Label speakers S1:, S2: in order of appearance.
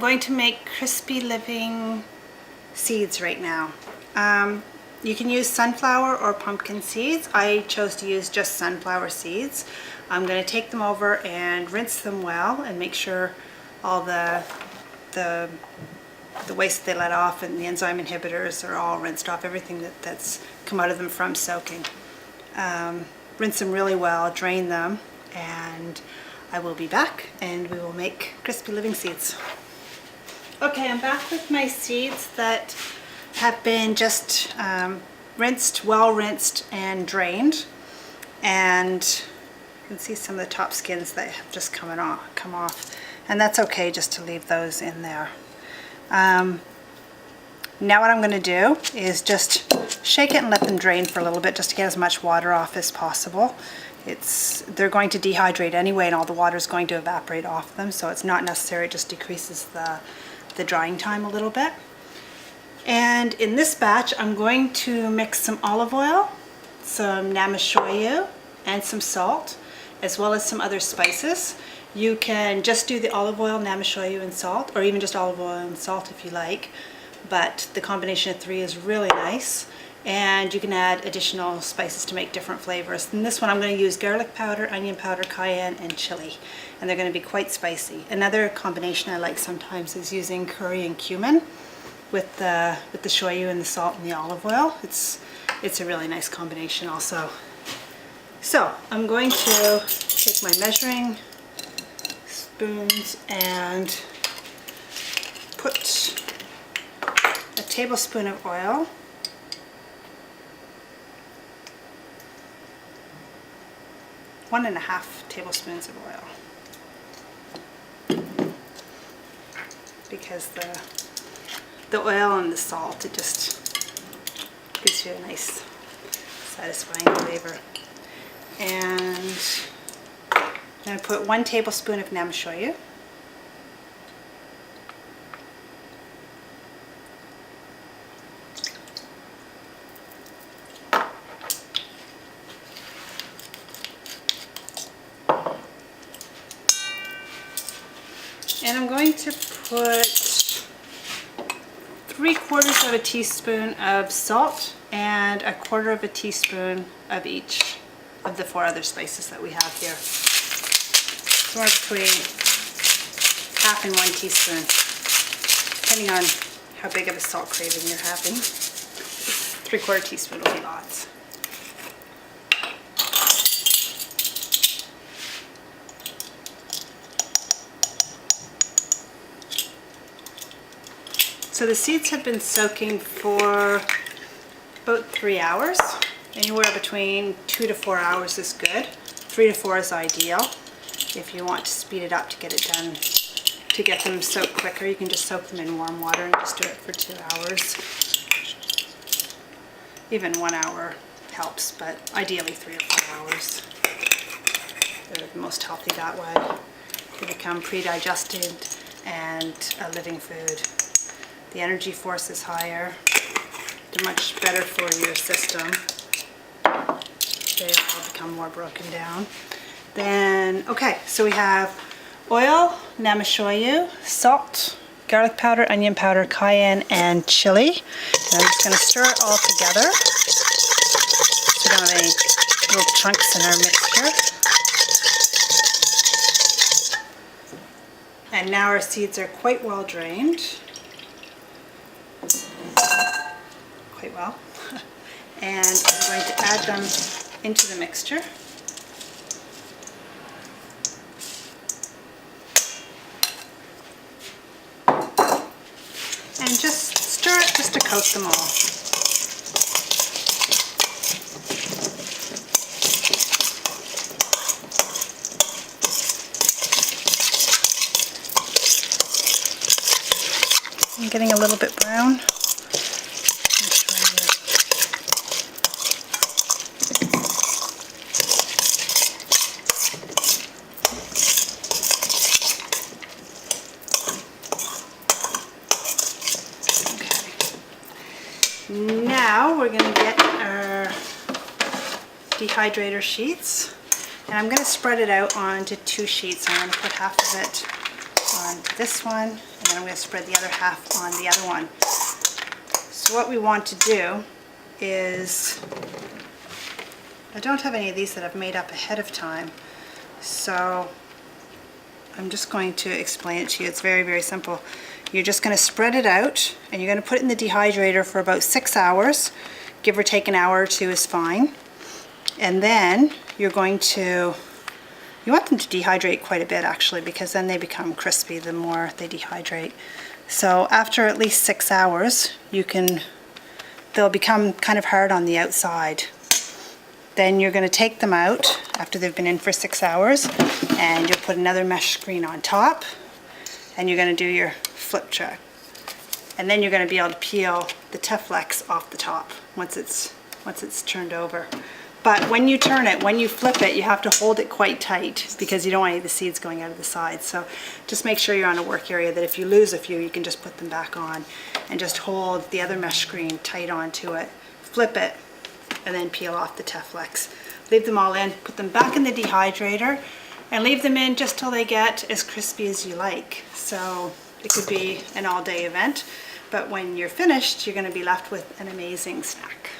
S1: going to make crispy living seeds right now. You can use sunflower or pumpkin seeds. I chose to use just sunflower seeds. I'm going to take them over and rinse them well and make sure all the waste they let off and the enzyme inhibitors are all rinsed off, everything that's come out of them from soaking. Rinse them really well, drain them, and I will be back and we will make crispy living seeds. Okay, I'm back with my seeds that have been just rinsed, well rinsed and drained, and you can see some of the top skins that have just come off, and that's okay just to leave those in there. Now what I'm going to do is just shake it and let them drain for a little bit just to get as much water off as possible. They're going to dehydrate anyway and all the water is going to evaporate off them, so it's not necessary. It just decreases the drying time a little bit. And in this batch I'm going to mix some olive oil, some namashoyu, and some salt, as well as some other spices. You can just do the olive oil, namashoyu, and salt, or even just olive oil and salt if you like, but the combination of three is really nice, and you can add additional spices to make different flavors. In this one I'm going to use garlic powder, onion powder, cayenne, and chili, and they're going to be quite spicy. Another combination I like sometimes is using curry and cumin with the shoyu and the salt and the olive oil. It's a really nice combination also. So I'm going to take my measuring spoons and put a tablespoon of oil, one and a half tablespoons of oil, because the oil and the salt, it just gives you a nice satisfying flavor. And I'm going to put 1 tablespoon of namashoyu, and I'm going to put 3/4 of a teaspoon of salt and 1/4 of a teaspoon of each of the 4 other spices that we have here. Somewhere between half and 1 teaspoon, depending on how big of a salt craving you're having. 3/4 teaspoon will be lots. So the seeds have been soaking for about 3 hours. Anywhere between 2 to 4 hours is good. 3 to 4 is ideal. If you want to speed it up to get it done, to get them soaked quicker, you can just soak them in warm water and just do it for 2 hours. Even 1 hour helps, but ideally 3 or 4 hours. They're the most healthy that way. They become pre-digested and a living food. The energy force is higher. They're much better for your system. They all become more broken down. Then, okay, so we have oil, namashoyu, salt, garlic powder, onion powder, cayenne, and chili. And I'm just going to stir it all together so we don't have any little chunks in our mixture. And now our seeds are quite well drained. Quite well. And I'm going to add them into the mixture. And just stir it just to coat them all. I'm getting a little bit brown. Now we're going to get our dehydrator sheets, and I'm going to spread it out onto 2 sheets. I'm going to put half of it on this one, and then I'm going to spread the other half on the other one. So what we want to do is, I don't have any of these that I've made up ahead of time, so I'm just going to explain it to you. It's very, very simple. You're just going to spread it out, and you're going to put it in the dehydrator for about 6 hours. Give or take an hour or two is fine. And then you're going to, you want them to dehydrate quite a bit actually, because then they become crispy the more they dehydrate. So after at least 6 hours, they'll become kind of hard on the outside. Then you're going to take them out after they've been in for 6 hours, and you'll put another mesh screen on top, and you're going to do your flip check. And then you're going to be able to peel the Teflex off the top once it's turned over. But when you turn it, when you flip it, you have to hold it quite tight because you don't want any of the seeds going out of the side. So just make sure you're on a work area that if you lose a few, you can just put them back on and just hold the other mesh screen tight onto it, flip it, and then peel off the Teflex. Leave them all in, put them back in the dehydrator, and leave them in just till they get as crispy as you like. So it could be an all-day event, but when you're finished, you're going to be left with an amazing snack.